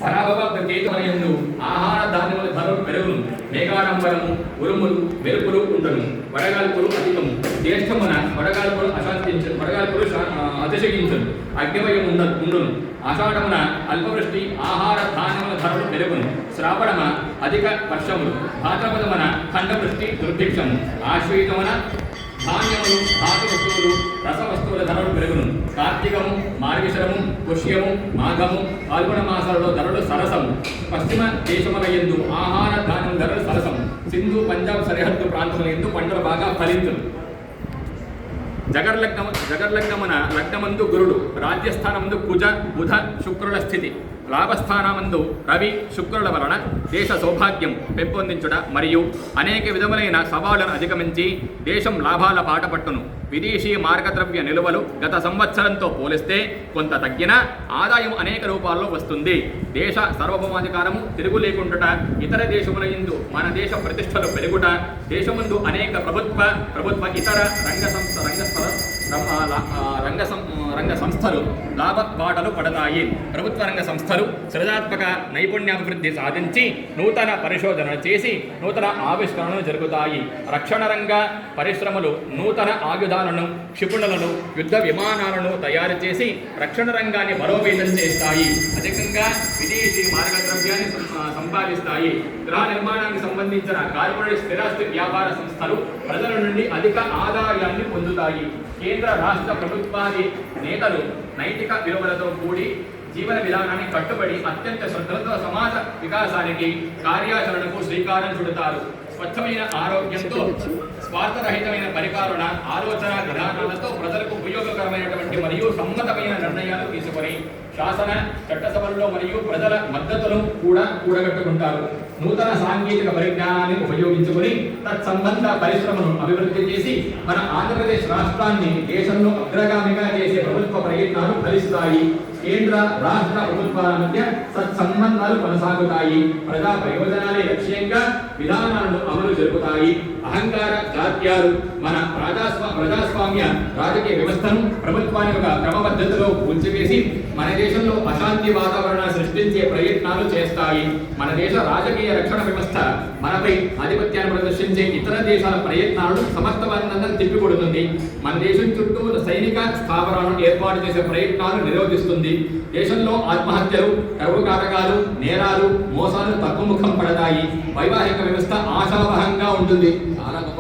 పరాభవ కేతుమయందు ఆహార ధాన్యముల ధరలు పెరుగును. మేఘాడంబరము ఉరుములు మెరుపులు ఉండను. వడగాల్పులు అధికము. జ్యేష్ఠమున వడగాల్పులు అతిశయించును. అగ్నిమయం ఉండును. ఆషాఢమున అల్పవృష్టి ఆహార ధాన్యముల ధరలు పెరుగును. శ్రావణమ అధిక వర్షములు. భాద్రపదమున ఖండవృష్టి దుర్భిక్షము. ఆశ్వయుతమున ధాన్యములు ధాతు వస్తువులు రస వస్తువుల ధరలు పెరుగును. కార్తీకము మార్గశిరము పుష్యము మాఘము పాల్గొన మాసాలలో ధరలు సరసము. పశ్చిమ దేశముల యందు ఆహార ధాన్యం ధరలు సరసము. సింధు పంజాబ్ సరిహద్దు ప్రాంతముల యందు పంటలు బాగా ఫలించును. జగర్లగ్నమున లగ్నమందు గురుడు. రాజ్యస్థానమందు కుజ బుధ శుక్రుల స్థితి. లాభస్థానమందు రవి శుక్రుల వలన దేశ సౌభాగ్యం పెంపొందించుట మరియు అనేక విధములైన సవాళ్లను అధిగమించి దేశం లాభాల బాట పట్టును. విదేశీ మార్గద్రవ్య నిలువలు గత సంవత్సరంతో పోలిస్తే కొంత తగ్గిన ఆదాయం అనేక రూపాల్లో వస్తుంది. దేశ సార్వభౌమాధికారము తిరుగు లేకుండుట. ఇతర దేశముల యందు మన దేశ ప్రతిష్టలు పెరుగుట. దేశముందు అనేక ప్రభుత్వ ఇతర రంగ సంస్థలు లాభ బాటలు పడతాయి. ప్రభుత్వ రంగ సంస్థలు సృజనాత్మక నైపుణ్యాభివృద్ధి సాధించి నూతన పరిశోధన చేసి నూతన ఆవిష్కరణలు జరుగుతాయి. రక్షణ రంగ పరిశ్రమలు నూతన ఆయుధాలను క్షిపణులను యుద్ధ విమానాలను తయారు చేసి రక్షణ రంగాన్ని బలోపేతం చేస్తాయి. అధికంగా విదేశీ మార్గద్రవ్యాన్ని సంపాదిస్తాయి. గృహ నిర్మాణానికి సంబంధించిన కార్పొరేట్ స్థిరాస్తి వ్యాపార సంస్థలు ప్రజల నుండి అధిక ఆదాయాన్ని పొందుతాయి. కేంద్ర రాష్ట్ర ప్రభుత్వాది నేతలు నైతిక విలువలతో కూడి జీవన విధానాన్ని కట్టుబడి అత్యంత శ్రద్ధలతో సమాజ వికాసానికి కార్యాచరణకు శ్రీకారం చుడతారు. స్వచ్ఛమైన ఆరోగ్యంతో స్వార్థరహితమైన పరిపాలన ఆలోచన విధానాలతో ప్రజలకు ఉపయోగకరమైనటువంటి మరియు సమ్మతమైన నిర్ణయాలు తీసుకొని శాసన చట్టసభల్లో మరియు ప్రజల మద్దతును కూడా కూడగట్టుకుంటారు. నూతన సాంకేతిక పరిజ్ఞానాన్ని ఉపయోగించుకొని తత్సంబంధ పరిశ్రమను అభివృద్ధి చేసి మన ఆంధ్రప్రదేశ్ రాష్ట్రాన్ని దేశంలో అగ్రగామిగా చేసే ప్రభుత్వ ప్రయత్నాలు ఫలిస్తాయి. కేంద్ర రాష్ట్ర ప్రభుత్వాల మధ్య సత్సంబంధాలు కొనసాగుతాయి. ప్రజా ప్రయోజనాలే లక్ష్యంగా విధానాలను అమలు జరుపుతాయి. అహంకార జాత్యాలు మన ప్రజాస్వామ్య రాజకీయ వ్యవస్థను ప్రభుత్వాన్ని ఒక క్రమపద్ధతిలో కూల్చివేసి మన దేశంలో అశాంతి వాతావరణాన్ని సృష్టించే ప్రయత్నాలు చేస్తాయి. మన దేశ రాజకీయ రక్షణ వ్యవస్థ మనపై ఆధిపత్యాన్ని ప్రదర్శించే ఇతర దేశాల ప్రయత్నాలను సమర్థవంతంగా తిప్పికొడుతుంది. మన దేశం చుట్టూ సైనిక స్థావరాలను ఏర్పాటు చేసే ప్రయత్నాలు నిరోధిస్తుంది. దేశంలో ఆత్మహత్యలు కరువు కాటకాలు నేరాలు మోసాలు తగ్గుముఖం పడతాయి. వైవాహిక వ్యవస్థ ఆశావహంగా ఉంటుంది. చాలా గొప్ప